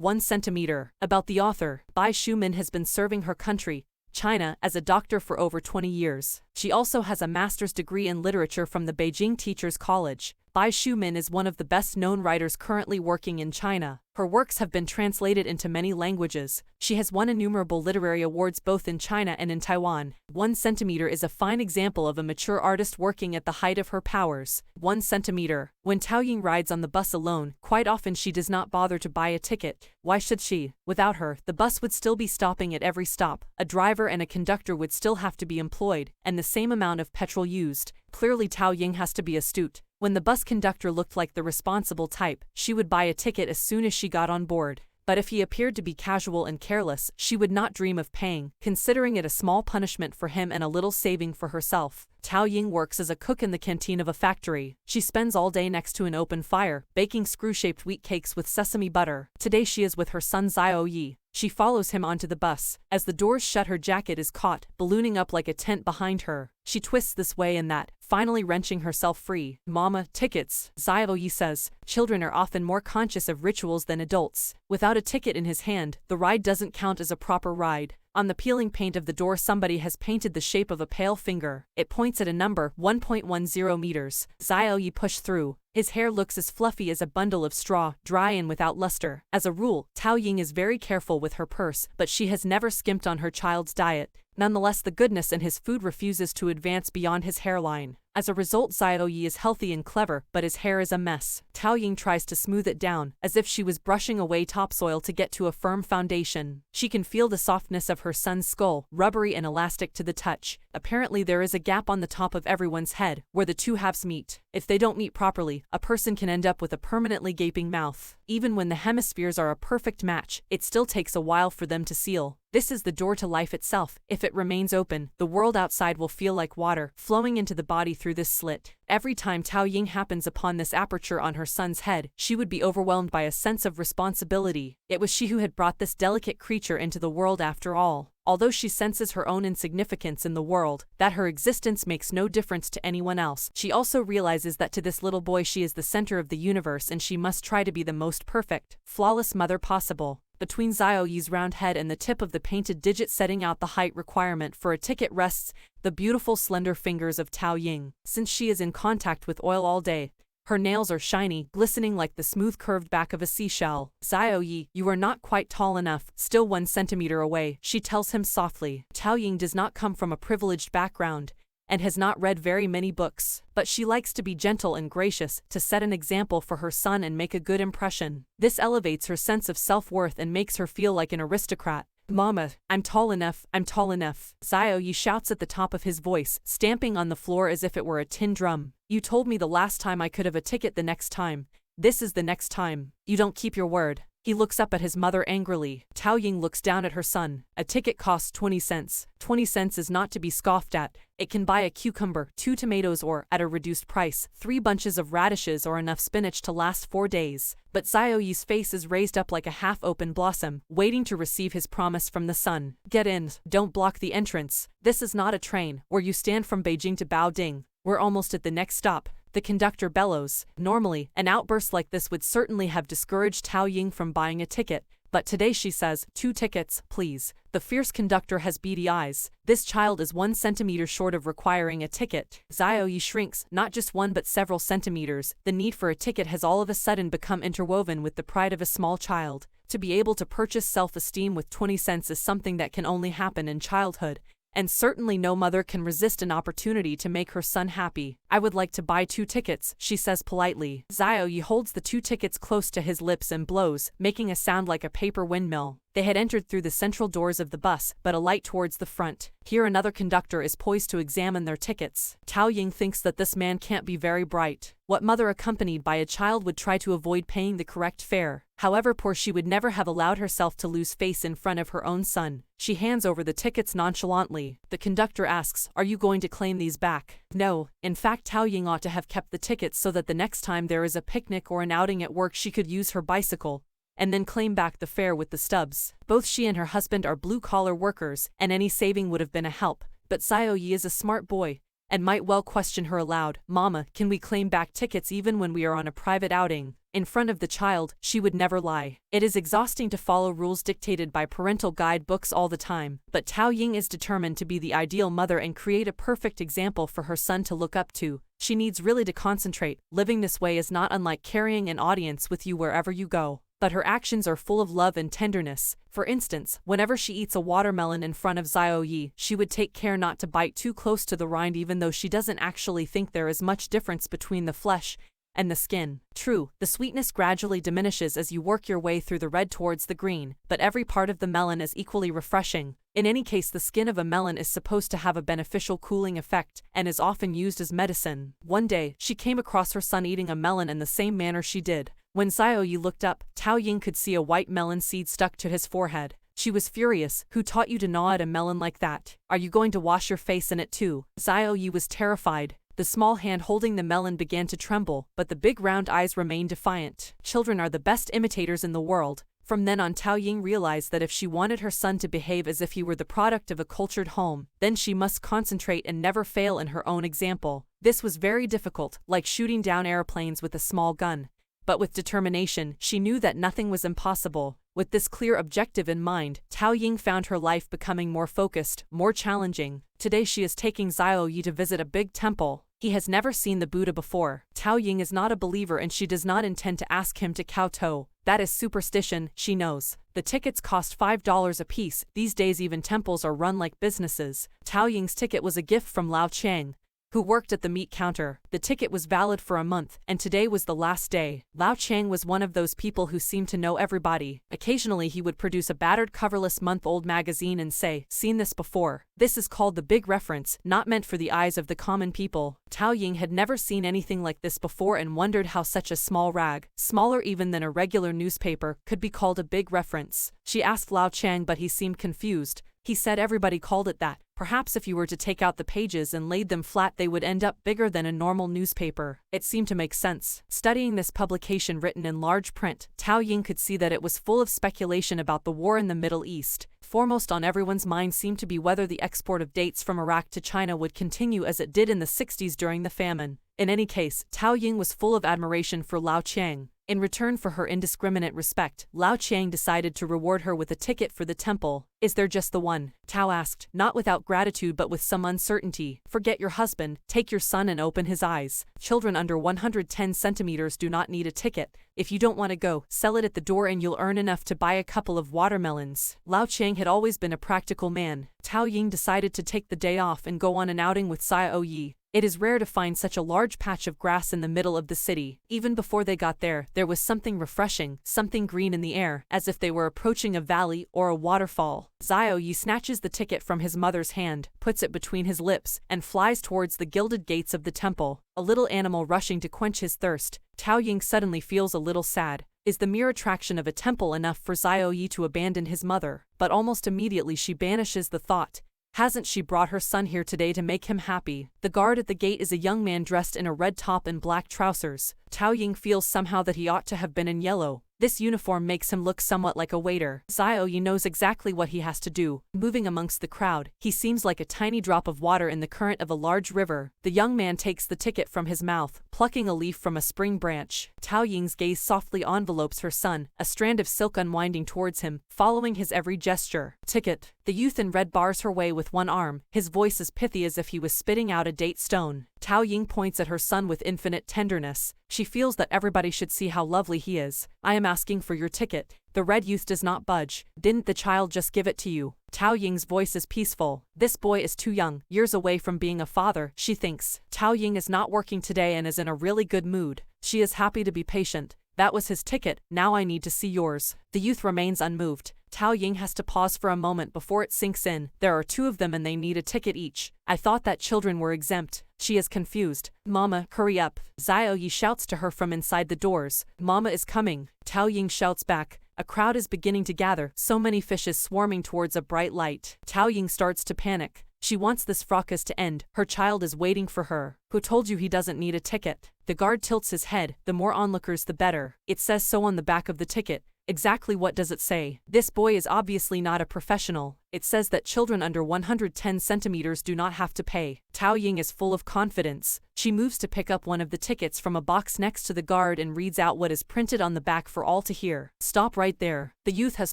One Centimetre. About the author, Shu-min has been serving her country, China, as a doctor for over 20 years. She also has a master's degree in literature from the Beijing Teachers College. Shu-min is one of the best-known writers currently working in China. Her works have been translated into many languages. She has won innumerable literary awards both in China and in Taiwan. One Centimetre is a fine example of a mature artist working at the height of her powers. One Centimetre. When Tao Ying rides on the bus alone, quite often she does not bother to buy a ticket. Why should she? Without her, the bus would still be stopping at every stop. A driver and a conductor would still have to be employed, and the same amount of petrol used. Clearly Tao Ying has to be astute. When the bus conductor looked like the responsible type, she would buy a ticket as soon as she got on board. But if he appeared to be casual and careless, she would not dream of paying, considering it a small punishment for him and a little saving for herself. Tao Ying works as a cook in the canteen of a factory. She spends all day next to an open fire, baking screw-shaped wheat cakes with sesame butter. Today she is with her son Xiao Yi. She follows him onto the bus. As the doors shut, her jacket is caught, ballooning up like a tent behind her. She twists this way and that, finally wrenching herself free. Mama, tickets, Xiao Yi says. Children are often more conscious of rituals than adults. Without a ticket in his hand, the ride doesn't count as a proper ride. On the peeling paint of the door somebody has painted the shape of a pale finger. It points at a number, 1.10 meters. Xiao Yi pushed through. His hair looks as fluffy as a bundle of straw, dry and without luster. As a rule, Tao Ying is very careful with her purse, but she has never skimped on her child's diet. Nonetheless, the goodness in his food refuses to advance beyond his hairline. As a result, Xiao Yi is healthy and clever, but his hair is a mess. Tao Ying tries to smooth it down, as if she was brushing away topsoil to get to a firm foundation. She can feel the softness of her son's skull, rubbery and elastic to the touch. Apparently there is a gap on the top of everyone's head, where the two halves meet. If they don't meet properly, a person can end up with a permanently gaping mouth. Even when the hemispheres are a perfect match, it still takes a while for them to seal. This is the door to life itself. If it remains open, the world outside will feel like water, flowing into the body through this slit. Every time Tao Ying happens upon this aperture on her son's head, she would be overwhelmed by a sense of responsibility. It was she who had brought this delicate creature into the world after all. Although she senses her own insignificance in the world, that her existence makes no difference to anyone else, she also realizes that to this little boy she is the center of the universe and she must try to be the most perfect, flawless mother possible. Between Xiao Yi's round head and the tip of the painted digit setting out the height requirement for a ticket rests the beautiful slender fingers of Tao Ying. Since she is in contact with oil all day, her nails are shiny, glistening like the smooth curved back of a seashell. Xiao Yi, you are not quite tall enough, still 1 centimeter away, she tells him softly. Tao Ying does not come from a privileged background, and has not read very many books, but she likes to be gentle and gracious, to set an example for her son and make a good impression. This elevates her sense of self-worth and makes her feel like an aristocrat. Mama, I'm tall enough, I'm tall enough, Xiao Yi shouts at the top of his voice, stamping on the floor as if it were a tin drum. You told me the last time I could have a ticket the next time. This is the next time. You don't keep your word. He looks up at his mother angrily. Tao Ying looks down at her son. A ticket costs 20 cents. 20 cents is not to be scoffed at. It can buy a cucumber, 2 tomatoes or, at a reduced price, 3 bunches of radishes or enough spinach to last 4 days. But Xiao Yi's face is raised up like a half-open blossom, waiting to receive his promise from the son. Get in, don't block the entrance. This is not a train, where you stand from Beijing to Baoding. We're almost at the next stop. The conductor bellows. Normally, an outburst like this would certainly have discouraged Tao Ying from buying a ticket, but today she says, 2 tickets, please. The fierce conductor has beady eyes. This child is 1 centimeter short of requiring a ticket. Xiao Yi shrinks, not just 1 but several centimeters. The need for a ticket has all of a sudden become interwoven with the pride of a small child. To be able to purchase self-esteem with 20 cents is something that can only happen in childhood. And certainly no mother can resist an opportunity to make her son happy. I would like to buy 2 tickets, she says politely. Xiao Yi holds the 2 tickets close to his lips and blows, making a sound like a paper windmill. They had entered through the central doors of the bus, but alight towards the front. Here another conductor is poised to examine their tickets. Tao Ying thinks that this man can't be very bright. What mother accompanied by a child would try to avoid paying the correct fare? However poor, she would never have allowed herself to lose face in front of her own son. She hands over the tickets nonchalantly. The conductor asks, are you going to claim these back? No. In fact, Tao Ying ought to have kept the tickets so that the next time there is a picnic or an outing at work she could use her bicycle and then claim back the fare with the stubs. Both she and her husband are blue-collar workers, and any saving would have been a help. But Xiao Yi is a smart boy, and might well question her aloud. Mama, can we claim back tickets even when we are on a private outing? In front of the child, she would never lie. It is exhausting to follow rules dictated by parental guidebooks all the time, but Tao Ying is determined to be the ideal mother and create a perfect example for her son to look up to. She needs really to concentrate. Living this way is not unlike carrying an audience with you wherever you go. But her actions are full of love and tenderness. For instance, whenever she eats a watermelon in front of Xiao Yi, she would take care not to bite too close to the rind even though she doesn't actually think there is much difference between the flesh and the skin. True, the sweetness gradually diminishes as you work your way through the red towards the green, but every part of the melon is equally refreshing. In any case, the skin of a melon is supposed to have a beneficial cooling effect and is often used as medicine. One day, she came across her son eating a melon in the same manner she did. When Xiao Yi looked up, Tao Ying could see a white melon seed stuck to his forehead. She was furious. Who taught you to gnaw at a melon like that? Are you going to wash your face in it too? Xiao Yi was terrified. The small hand holding the melon began to tremble, but the big round eyes remained defiant. Children are the best imitators in the world. From then on, Tao Ying realized that if she wanted her son to behave as if he were the product of a cultured home, then she must concentrate and never fail in her own example. This was very difficult, like shooting down airplanes with a small gun. But with determination, she knew that nothing was impossible. With this clear objective in mind, Tao Ying found her life becoming more focused, more challenging. Today she is taking Xiao Yi to visit a big temple. He has never seen the Buddha before. Tao Ying is not a believer and she does not intend to ask him to kowtow. That is superstition, she knows. The tickets cost $5 apiece. These days even temples are run like businesses. Tao Ying's ticket was a gift from Lao Chang, who worked at the meat counter. The ticket was valid for a month, and today was the last day. Lao Chang was one of those people who seemed to know everybody. Occasionally he would produce a battered coverless month-old magazine and say, "Seen this before." This is called the big reference, not meant for the eyes of the common people. Tao Ying had never seen anything like this before and wondered how such a small rag, smaller even than a regular newspaper, could be called a big reference. She asked Lao Chang, but he seemed confused. He said everybody called it that. Perhaps if you were to take out the pages and laid them flat they would end up bigger than a normal newspaper. It seemed to make sense. Studying this publication written in large print, Tao Ying could see that it was full of speculation about the war in the Middle East. Foremost on everyone's mind seemed to be whether the export of dates from Iraq to China would continue as it did in the 60s during the famine. In any case, Tao Ying was full of admiration for Lao Chang. In return for her indiscriminate respect, Lao Chang decided to reward her with a ticket for the temple. "Is there just the one?" Tao asked, not without gratitude but with some uncertainty. "Forget your husband, take your son and open his eyes. Children under 110 centimeters do not need a ticket. If you don't want to go, sell it at the door and you'll earn enough to buy a couple of watermelons." Lao Chang had always been a practical man. Tao Ying decided to take the day off and go on an outing with Xiao Yi. It is rare to find such a large patch of grass in the middle of the city. Even before they got there was something refreshing, something green in the air, as if they were approaching a valley or a waterfall. Xiao Yi snatches the ticket from his mother's hand, puts it between his lips, and flies towards the gilded gates of the temple. A little animal rushing to quench his thirst. Tao Ying suddenly feels a little sad. Is the mere attraction of a temple enough for Xiao Yi to abandon his mother? But almost immediately she banishes the thought. Hasn't she brought her son here today to make him happy? The guard at the gate is a young man dressed in a red top and black trousers. Tao Ying feels somehow that he ought to have been in yellow. This uniform makes him look somewhat like a waiter. Xiao Yi knows exactly what he has to do. Moving amongst the crowd, he seems like a tiny drop of water in the current of a large river. The young man takes the ticket from his mouth, plucking a leaf from a spring branch. Tao Ying's gaze softly envelopes her son, a strand of silk unwinding towards him, following his every gesture. "Ticket." The youth in red bars her way with one arm, his voice as pithy as if he was spitting out a date stone. Tao Ying points at her son with infinite tenderness. She feels that everybody should see how lovely he is. "I am asking for your ticket." The red youth does not budge. "Didn't the child just give it to you?" Tao Ying's voice is peaceful. This boy is too young, years away from being a father, she thinks. Tao Ying is not working today and is in a really good mood. She is happy to be patient. "That was his ticket, now I need to see yours." The youth remains unmoved. Tao Ying has to pause for a moment before it sinks in. There are two of them and they need a ticket each. "I thought that children were exempt." She is confused. "Mama, hurry up." Xiao Yi shouts to her from inside the doors. "Mama is coming." Tao Ying shouts back. A crowd is beginning to gather, so many fishes swarming towards a bright light. Tao Ying starts to panic. She wants this fracas to end. Her child is waiting for her. "Who told you he doesn't need a ticket?" The guard tilts his head. "The more onlookers the better. It says so on the back of the ticket." Exactly what does it say? This boy is obviously not a professional. It says that children under 110 centimeters do not have to pay. Tao Ying is full of confidence. She moves to pick up one of the tickets from a box next to the guard and reads out what is printed on the back for all to hear. Stop right there. The youth has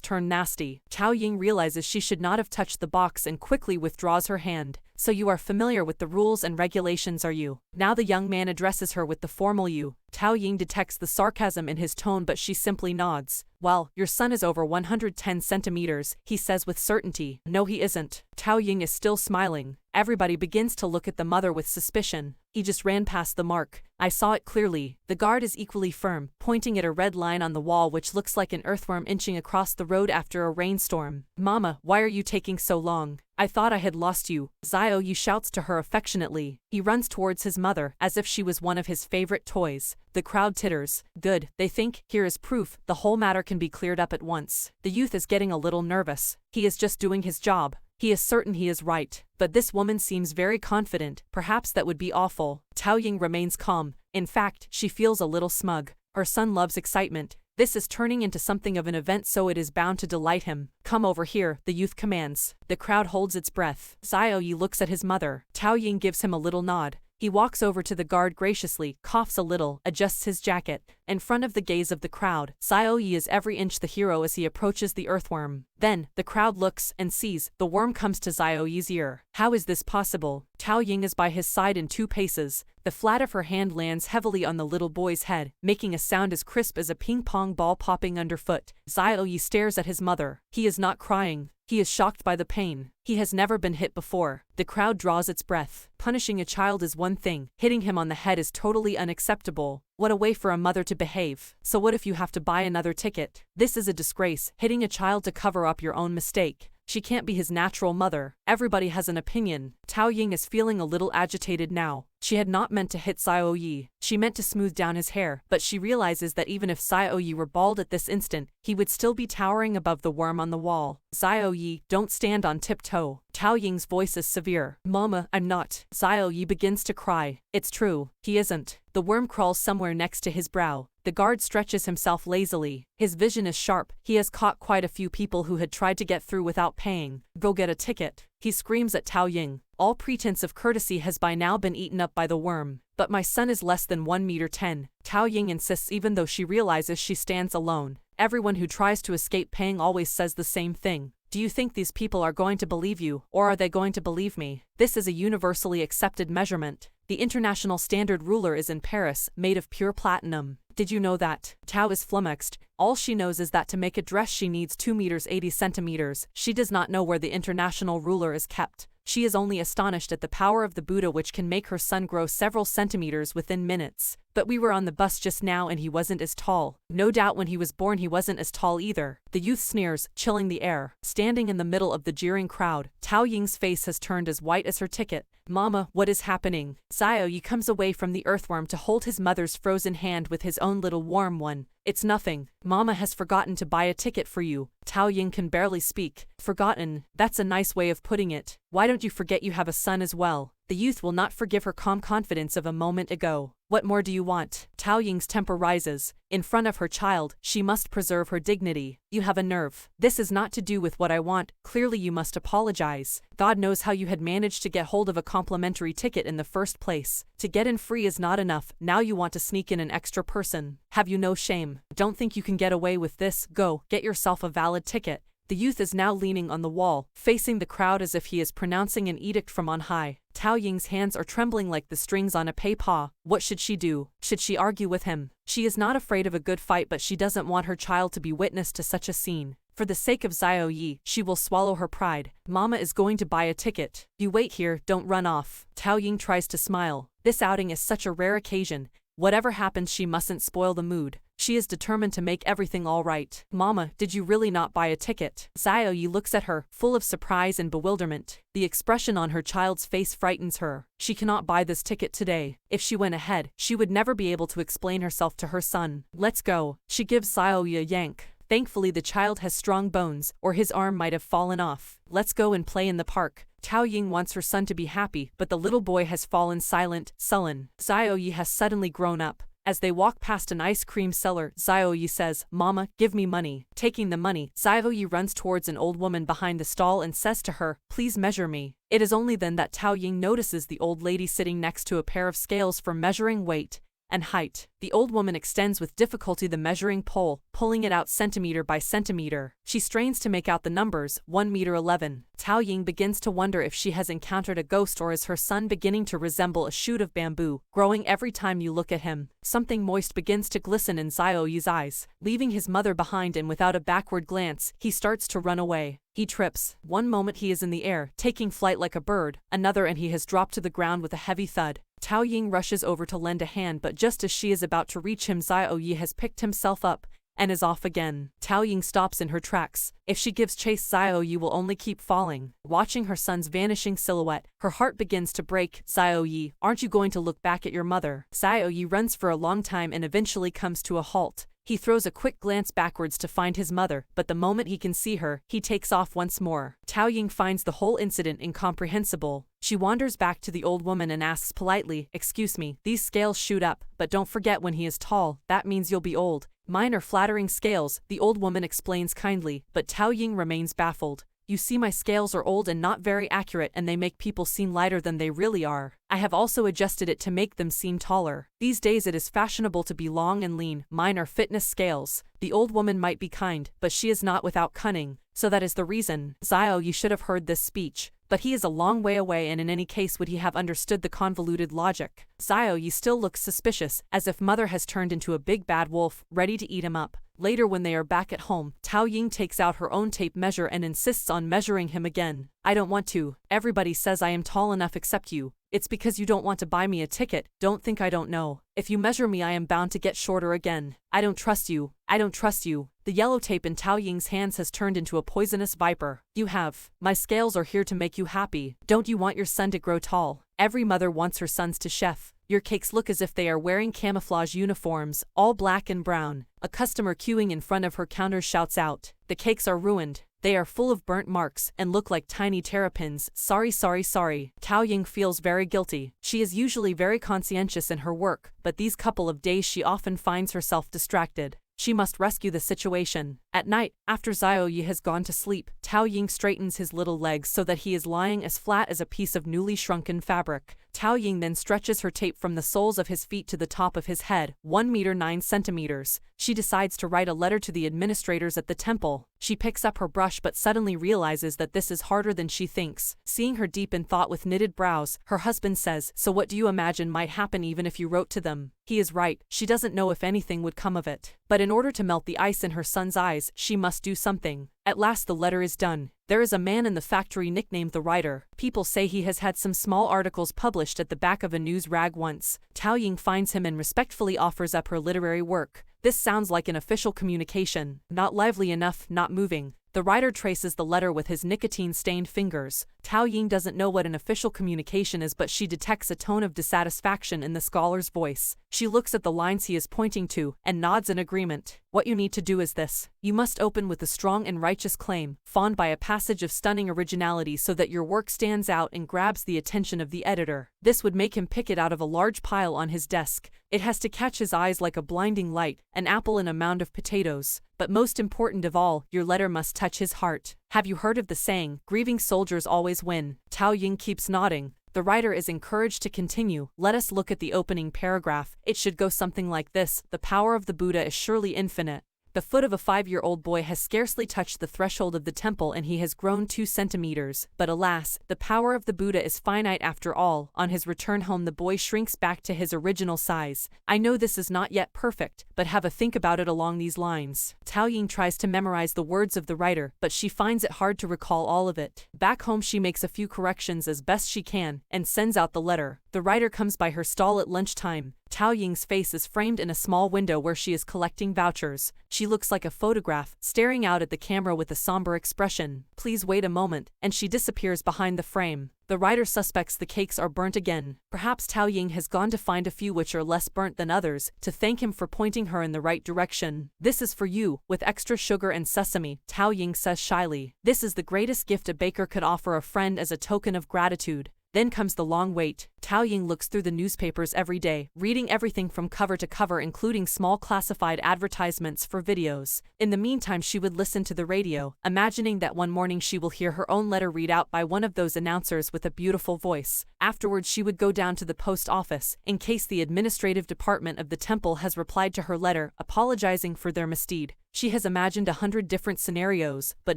turned nasty. Tao Ying realizes she should not have touched the box and quickly withdraws her hand. So you are familiar with the rules and regulations, are you? Now the young man addresses her with the formal you. Tao Ying detects the sarcasm in his tone, but she simply nods. Well, your son is over 110 centimeters, he says with certainty. No, he isn't. Tao Ying is still smiling. Everybody begins to look at the mother with suspicion. He just ran past the mark. I saw it clearly. The guard is equally firm, pointing at a red line on the wall which looks like an earthworm inching across the road after a rainstorm. Mama, why are you taking so long? I thought I had lost you. Xiao Yi shouts to her affectionately. He runs towards his mother, as if she was one of his favorite toys. The crowd titters. Good, they think. Here is proof. The whole matter can be cleared up at once. The youth is getting a little nervous. He is just doing his job. He is certain he is right. But this woman seems very confident. Perhaps that would be awful. Tao Ying remains calm. In fact, she feels a little smug. Her son loves excitement. This is turning into something of an event, so it is bound to delight him. Come over here, the youth commands. The crowd holds its breath. Xiao Yi looks at his mother. Tao Ying gives him a little nod. He walks over to the guard graciously, coughs a little, adjusts his jacket. In front of the gaze of the crowd, Xiao Yi is every inch the hero as he approaches the earthworm. Then, the crowd looks and sees, the worm comes to Xiao Yi's ear. How is this possible? Tao Ying is by his side in 2 paces. The flat of her hand lands heavily on the little boy's head, making a sound as crisp as a ping-pong ball popping underfoot. Xiao Yi stares at his mother. He is not crying. He is shocked by the pain. He has never been hit before. The crowd draws its breath. Punishing a child is one thing. Hitting him on the head is totally unacceptable. What a way for a mother to behave. So what if you have to buy another ticket? This is a disgrace, hitting a child to cover up your own mistake. She can't be his natural mother. Everybody has an opinion. Tao Ying is feeling a little agitated now. She had not meant to hit Xiao Yi. She meant to smooth down his hair, but she realizes that even if Xiao Yi were bald at this instant, he would still be towering above the worm on the wall. Xiao Yi, don't stand on tiptoe. Tao Ying's voice is severe. Mama, I'm not. Xiao Yi begins to cry. It's true. He isn't. The worm crawls somewhere next to his brow. The guard stretches himself lazily. His vision is sharp. He has caught quite a few people who had tried to get through without paying. Go get a ticket. He screams at Tao Ying. All pretense of courtesy has by now been eaten up by the worm. But my son is less than 1 meter 10. Tao Ying insists even though she realizes she stands alone. Everyone who tries to escape paying always says the same thing. Do you think these people are going to believe you, or are they going to believe me? This is a universally accepted measurement. The international standard ruler is in Paris, made of pure platinum. Did you know that? Tao is flummoxed. All she knows is that to make a dress she needs 2 meters 80 centimeters. She does not know where the international ruler is kept. She is only astonished at the power of the Buddha which can make her son grow several centimeters within minutes. But we were on the bus just now and he wasn't as tall. No doubt when he was born he wasn't as tall either. The youth sneers, chilling the air. Standing in the middle of the jeering crowd, Tao Ying's face has turned as white as her ticket. Mama, what is happening? Xiao Yi comes away from the earthworm to hold his mother's frozen hand with his own little warm one. It's nothing. Mama has forgotten to buy a ticket for you. Tao Ying can barely speak. Forgotten? That's a nice way of putting it. Why don't you forget you have a son as well? The youth will not forgive her calm confidence of a moment ago. What more do you want? Tao Ying's temper rises. In front of her child, she must preserve her dignity. You have a nerve. This is not to do with what I want. Clearly you must apologize. God knows how you had managed to get hold of a complimentary ticket in the first place. To get in free is not enough. Now you want to sneak in an extra person. Have you no shame? Don't think you can get away with this. Go, get yourself a valid ticket. The youth is now leaning on the wall, facing the crowd as if he is pronouncing an edict from on high. Tao Ying's hands are trembling like the strings on a pei-pa. What should she do? Should she argue with him? She is not afraid of a good fight, but she doesn't want her child to be witness to such a scene. For the sake of Xiao Yi, she will swallow her pride. Mama is going to buy a ticket. You wait here, don't run off. Tao Ying tries to smile. This outing is such a rare occasion. Whatever happens, she mustn't spoil the mood. She is determined to make everything all right. Mama, did you really not buy a ticket? Xiao Yi looks at her, full of surprise and bewilderment. The expression on her child's face frightens her. She cannot buy this ticket today. If she went ahead, she would never be able to explain herself to her son. Let's go. She gives Xiao Yi a yank. Thankfully the child has strong bones, or his arm might have fallen off. Let's go and play in the park. Tao Ying wants her son to be happy, but the little boy has fallen silent, sullen. Xiao Yi has suddenly grown up. As they walk past an ice cream seller, Xiaoyi says, "Mama, give me money." Taking the money, Xiaoyi runs towards an old woman behind the stall and says to her, "Please measure me." It is only then that Tao Ying notices the old lady sitting next to a pair of scales for measuring weight and height. The old woman extends with difficulty the measuring pole, pulling it out centimeter by centimeter. She strains to make out the numbers, 1 meter 11. Tao Ying begins to wonder if she has encountered a ghost, or is her son beginning to resemble a shoot of bamboo, growing every time you look at him. Something moist begins to glisten in Xiaoyi's eyes. Leaving his mother behind and without a backward glance, he starts to run away. He trips. One moment he is in the air, taking flight like a bird, another and he has dropped to the ground with a heavy thud. Tao Ying rushes over to lend a hand, but just as she is about to reach him, Xiaoyi has picked himself up and is off again. Tao Ying stops in her tracks. If she gives chase, Xiaoyi will only keep falling. Watching her son's vanishing silhouette, her heart begins to break. "Xiaoyi, aren't you going to look back at your mother?" Xiaoyi runs for a long time and eventually comes to a halt. He throws a quick glance backwards to find his mother, but the moment he can see her, he takes off once more. Tao Ying finds the whole incident incomprehensible. She wanders back to the old woman and asks politely, "Excuse me, these scales shoot up, but don't forget when he is tall, that means you'll be old." "Mine are flattering scales," the old woman explains kindly, but Tao Ying remains baffled. "You see, my scales are old and not very accurate, and they make people seem lighter than they really are. I have also adjusted it to make them seem taller. These days it is fashionable to be long and lean. Mine are fitness scales." The old woman might be kind, but she is not without cunning, so that is the reason. Xiaoyi should have heard this speech, but he is a long way away, and in any case would he have understood the convoluted logic. Xiaoyi still looks suspicious, as if mother has turned into a big bad wolf, ready to eat him up. Later, when they are back at home, Tao Ying takes out her own tape measure and insists on measuring him again. "I don't want to. Everybody says I am tall enough except you. It's because you don't want to buy me a ticket. Don't think I don't know. If you measure me, I am bound to get shorter again. I don't trust you. I don't trust you." The yellow tape in Tao Ying's hands has turned into a poisonous viper. "You have. My scales are here to make you happy. Don't you want your son to grow tall? Every mother wants her sons to chef. Your cakes look as if they are wearing camouflage uniforms, all black and brown." A customer queuing in front of her counter shouts out, "The cakes are ruined. They are full of burnt marks and look like tiny terrapins. Sorry, sorry, sorry." Tao Ying feels very guilty. She is usually very conscientious in her work, but these couple of days she often finds herself distracted. She must rescue the situation. At night, after Xiaoyi has gone to sleep, Tao Ying straightens his little legs so that he is lying as flat as a piece of newly shrunken fabric. Tao Ying then stretches her tape from the soles of his feet to the top of his head, 1 meter 9 centimeters. She decides to write a letter to the administrators at the temple. She picks up her brush but suddenly realizes that this is harder than she thinks. Seeing her deep in thought with knitted brows, her husband says, "So what do you imagine might happen even if you wrote to them?" He is right. She doesn't know if anything would come of it. But in order to melt the ice in her son's eyes, she must do something. At last the letter is done. There is a man in the factory nicknamed the Writer. People say he has had some small articles published at the back of a news rag once. Tao Ying finds him and respectfully offers up her literary work. This sounds like an official communication. Not lively enough, not moving. The writer traces the letter with his nicotine-stained fingers. Tao Ying doesn't know what an official communication is, but she detects a tone of dissatisfaction in the scholar's voice. She looks at the lines he is pointing to and nods in agreement. "What you need to do is this. You must open with a strong and righteous claim, followed by a passage of stunning originality so that your work stands out and grabs the attention of the editor. This would make him pick it out of a large pile on his desk. It has to catch his eyes like a blinding light, an apple in a mound of potatoes. But most important of all, your letter must touch his heart. Have you heard of the saying, 'Grieving soldiers always win'?" Tao Ying keeps nodding. The writer is encouraged to continue. "Let us look at the opening paragraph. It should go something like this: The power of the Buddha is surely infinite. The foot of a 5-year-old boy has scarcely touched the threshold of the temple and he has grown 2 centimeters. But alas, the power of the Buddha is finite after all. On his return home the boy shrinks back to his original size. I know this is not yet perfect, but have a think about it along these lines." Tao Ying tries to memorize the words of the writer, but she finds it hard to recall all of it. Back home she makes a few corrections as best she can, and sends out the letter. The writer comes by her stall at lunchtime. Tao Ying's face is framed in a small window where she is collecting vouchers. She looks like a photograph, staring out at the camera with a somber expression. "Please wait a moment," and she disappears behind the frame. The writer suspects the cakes are burnt again. Perhaps Tao Ying has gone to find a few which are less burnt than others, to thank him for pointing her in the right direction. "This is for you, with extra sugar and sesame," Tao Ying says shyly. This is the greatest gift a baker could offer a friend as a token of gratitude. Then comes the long wait. Tao Ying looks through the newspapers every day, reading everything from cover to cover, including small classified advertisements for videos. In the meantime, she would listen to the radio, imagining that one morning she will hear her own letter read out by one of those announcers with a beautiful voice. Afterwards, she would go down to the post office, in case the administrative department of the temple has replied to her letter, apologizing for their misdeed. She has imagined 100 different scenarios, but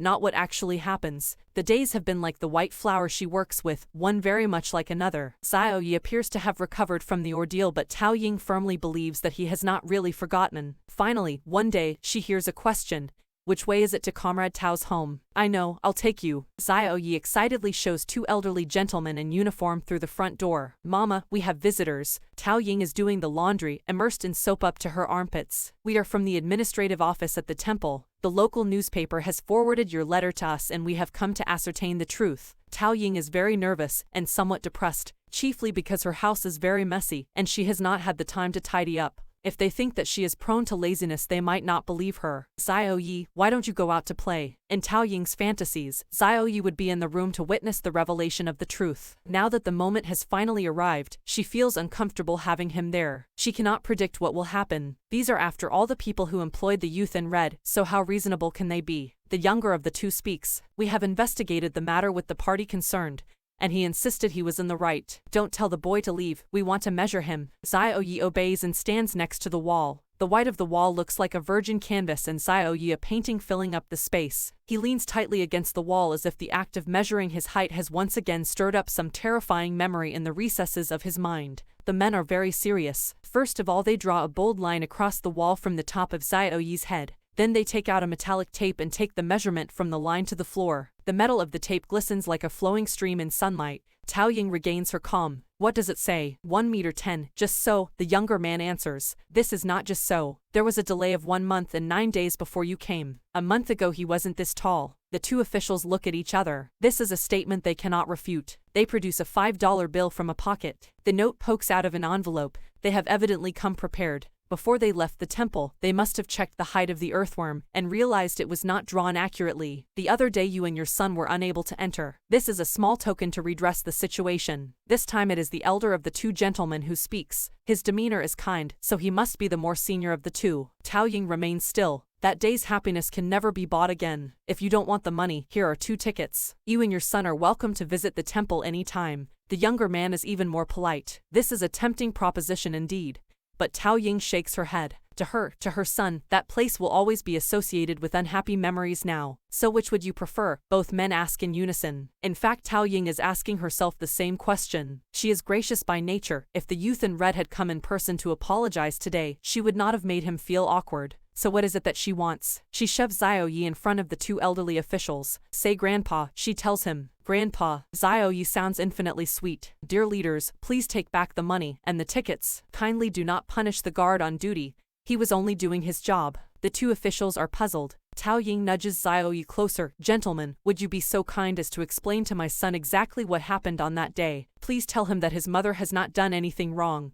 not what actually happens. The days have been like the white flower she works with, one very much like another. Xiao Yi appears to have recovered from the ordeal, but Tao Ying firmly believes that he has not really forgotten. Finally, one day, she hears a question. Which way is it to Comrade Tao's home? I know, I'll take you. Xiao Yi excitedly shows two elderly gentlemen in uniform through the front door. Mama, we have visitors. Tao Ying is doing the laundry, immersed in soap up to her armpits. We are from the administrative office at the temple. The local newspaper has forwarded your letter to us and we have come to ascertain the truth. Tao Ying is very nervous and somewhat depressed, chiefly because her house is very messy and she has not had the time to tidy up. If they think that she is prone to laziness, they might not believe her. Xiao Yi, why don't you go out to play? In Tao Ying's fantasies, Xiao Yi would be in the room to witness the revelation of the truth. Now that the moment has finally arrived, she feels uncomfortable having him there. She cannot predict what will happen. These are after all the people who employed the youth in red, so how reasonable can they be? The younger of the two speaks. We have investigated the matter with the party concerned, and he insisted he was in the right. Don't tell the boy to leave, we want to measure him. Xiao Yi obeys and stands next to the wall. The white of the wall looks like a virgin canvas and Xiao Yi a painting filling up the space. He leans tightly against the wall as if the act of measuring his height has once again stirred up some terrifying memory in the recesses of his mind. The men are very serious. First of all, they draw a bold line across the wall from the top of Xiao Yi's head. Then they take out a metallic tape and take the measurement from the line to the floor. The metal of the tape glistens like a flowing stream in sunlight. Tao Ying regains her calm. What does it say? 1 meter 10. Just so, the younger man answers. This is not just so. There was a delay of 1 month and 9 days before you came. A month ago he wasn't this tall. The two officials look at each other. This is a statement they cannot refute. They produce a $5 bill from a pocket. The note pokes out of an envelope. They have evidently come prepared. Before they left the temple, they must have checked the height of the earthworm and realized it was not drawn accurately. The other day you and your son were unable to enter. This is a small token to redress the situation. This time it is the elder of the two gentlemen who speaks. His demeanor is kind, so he must be the more senior of the two. Tao Ying remains still. That day's happiness can never be bought again. If you don't want the money, here are 2 tickets. You and your son are welcome to visit the temple any time. The younger man is even more polite. This is a tempting proposition indeed. But Tao Ying shakes her head. To her son, that place will always be associated with unhappy memories now. So which would you prefer? Both men ask in unison. In fact, Tao Ying is asking herself the same question. She is gracious by nature. If the youth in red had come in person to apologize today, she would not have made him feel awkward. So what is it that she wants? She shoves Xiao Yi in front of the 2 elderly officials. Say Grandpa, she tells him. Grandpa, Xiao Yi sounds infinitely sweet. Dear leaders, please take back the money and the tickets. Kindly do not punish the guard on duty. He was only doing his job. The 2 officials are puzzled. Tao Ying nudges Xiao Yi closer. Gentlemen, would you be so kind as to explain to my son exactly what happened on that day? Please tell him that his mother has not done anything wrong.